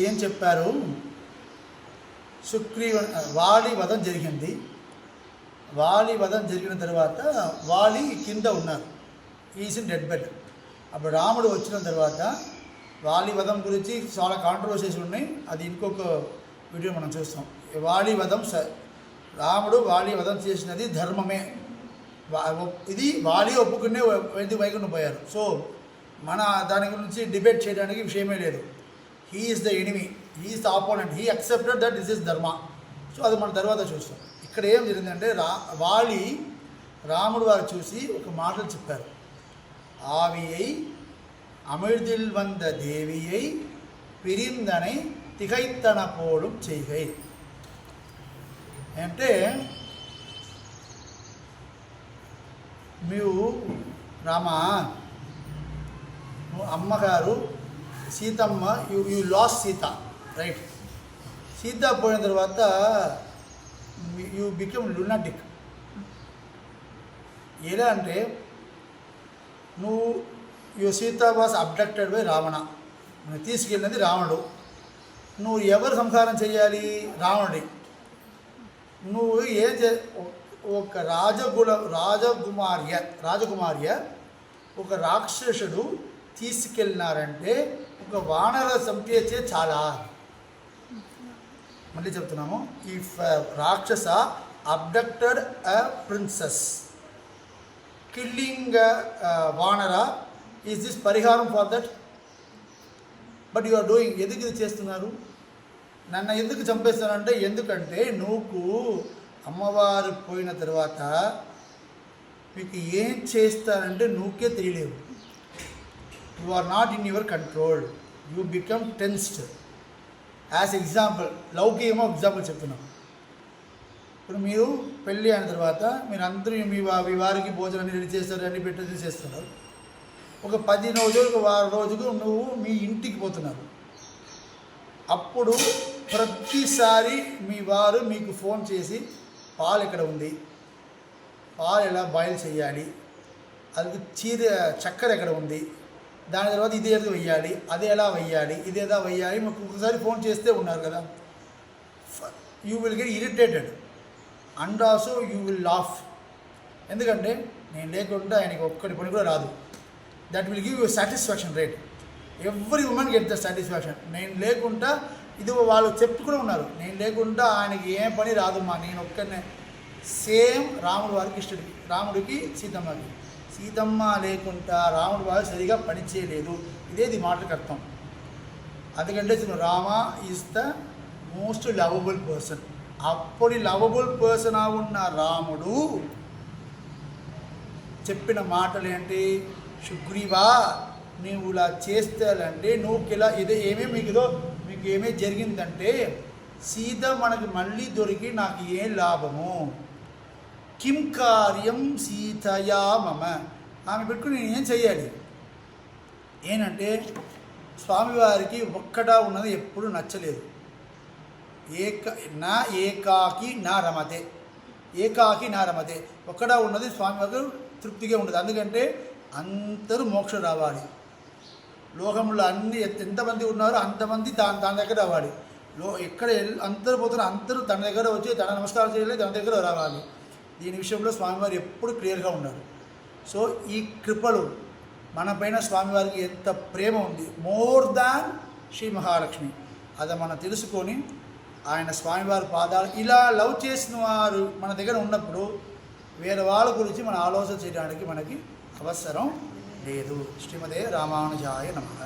ఏం చెప్పారు, వాలి వధం జరిగింది. వాలి వధం జరిగిన తర్వాత వాలి కింద ఉన్నారు, ఈజ్ ఇన్ డెడ్ బెడ్. అప్పుడు రాముడు వచ్చిన తర్వాత వాలి వధం గురించి చాలా కాంట్రవర్సీస్ ఉన్నాయి, అది ఇంకొక వీడియో మనం చూస్తాం. వాలి వధం రాముడు వాలి వధం చేసినది ధర్మమే, ఇది వాలి ఒప్పుకునే వైకుంఠం పోయారు. సో మన దాని గురించి డిబేట్ చేయడానికి విషయమే లేదు. He is the enemy, he is the opponent, he accepted that this is ధర్మ. సో అది మన తర్వాత చూస్తాం. ఇక్కడ ఏం జరిగిందంటే వాలి రాముడు వారు చూసి ఒక మాటలు చెప్పారు. ఆవియై అమిర్దిల్ వంద దేవియై పిరిందనై తిగైత్తన పోడు చేయగై అంటే, మీరు రామా అమ్మగారు Seethamma you last Sita, right? Sita పోయిన తర్వాత యూ బికమ్ లునాటిక్. ఎలా అంటే, నువ్వు Sita was abducted by Ravana, నువ్వు తీసుకెళ్ళినది రావణుడు. నువ్వు ఎవరు సంహారం చేయాలి? రావణుడి. నువ్వు ఏం ఒక రాజకుమార్య ఒక రాక్షసుడు తీసుకెళ్ళినారంటే ఒక వానర చంపేచే చాలా. మళ్ళీ చెప్తున్నాము, ఇఫ్ రాక్షస అబ్డక్టెడ్ అ ప్రిన్సెస్, కిల్లింగ్ వానర ఈజ్ దిస్ పరిహారం for that? But you are doing. ఎందుకు ఇది చేస్తున్నారు? నన్ను ఎందుకు చంపేస్తానంటే, ఎందుకంటే నువ్వు అమ్మవారు పోయిన తర్వాత మీకు ఏం చేస్తారంటే నువ్వుకే తెలియలేవు. You are not in your control, you become tensed. As example, లౌకికమో ఎగ్జాంపుల్ చెప్తున్నాం. ఇప్పుడు మీరు పెళ్ళి అయిన తర్వాత మీరు అందరూ మీ వారికి భోజనాన్ని రెడీ చేస్తారు, అన్ని పెట్టి చేస్తున్నారు. ఒక 10 రోజులు, ఒక వారం రోజుకు నువ్వు మీ ఇంటికి పోతున్నారు. అప్పుడు ప్రతిసారి మీ వారు మీకు ఫోన్ చేసి, పాలు ఎక్కడ ఉంది, పాలు ఎలా బాయిల్ చేయాలి, అది చక్కెర ఎక్కడ ఉంది, దాని తర్వాత ఇది ఏదో వెయ్యాలి, అది ఎలా వెయ్యాలి, ఇది ఎలా వెయ్యాలి, మాకు ఒకసారి ఫోన్ చేస్తే ఉన్నారు కదా. You will get irritated and also you will laugh. ఎందుకంటే నేను లేకుండా ఆయనకి ఒక్కటి పని కూడా రాదు. That will give you satisfaction rate. Every women get the satisfaction. నేను లేకుండా, ఇది వాళ్ళు చెప్పుకుని ఉన్నారు, నేను లేకుండా ఆయనకి ఏం పని రాదుమ్మా, నేను ఒక్కనే. సేమ్ రాముడు వారికి ఇష్టడికి, రాముడికి సీతమ్మకి. సీతమ్మ లేకుండా రాముడు వారు సరిగా పని చేయలేదు. ఇదేది మాటలకు అర్థం. అందుకంటే Rama is the most lovable person. అప్పుడు లవబుల్ పర్సన్ ఉన్న రాముడు చెప్పిన మాటలు ఏంటి? సుగ్రీవా, నువ్వు ఇలా చేస్తానంటే నువ్వు ఇలా ఇదే మీకు ఏమేమి జరిగిందంటే, సీత మనకి మళ్ళీ దొరికి నాకు ఏం లాభము? కిం కార్యం సీతయా మమ. ఆమె పెట్టుకుని నేను ఏం చెయ్యాలి? ఏంటంటే స్వామివారికి ఒక్కడా ఉన్నది ఎప్పుడు నచ్చలేదు. ఏకాకి నా రమతే, ఒక్కడా ఉన్నది స్వామివారికి తృప్తిగా ఉండదు. అందుకంటే అందరూ మోక్షం రావాలి. లోకంలో అన్ని ఎంతమంది ఉన్నారో అంతమంది దాని దగ్గర రావాలి. ఎక్కడ అందరూ పోతున్నారు, అందరూ తన దగ్గర వచ్చి తన నమస్కారం చేయాలి, తన దగ్గర రావాలి. దీని విషయంలో స్వామివారు ఎప్పుడు క్లియర్గా ఉన్నారు. సో ఈ కృపలు మన పైన స్వామివారికి ఎంత ప్రేమ ఉంది, మోర్ దాన్ శ్రీ మహాలక్ష్మి. అది మనం తెలుసుకొని ఆయన స్వామివారి పాదాలు ఇలా లవ్ చేసిన వారు మన దగ్గర ఉన్నప్పుడు వేరే వాళ్ళ గురించి మనం ఆలోచన చేయడానికి మనకి అవసరం లేదు. శ్రీమతే రామానుజాయ నమః.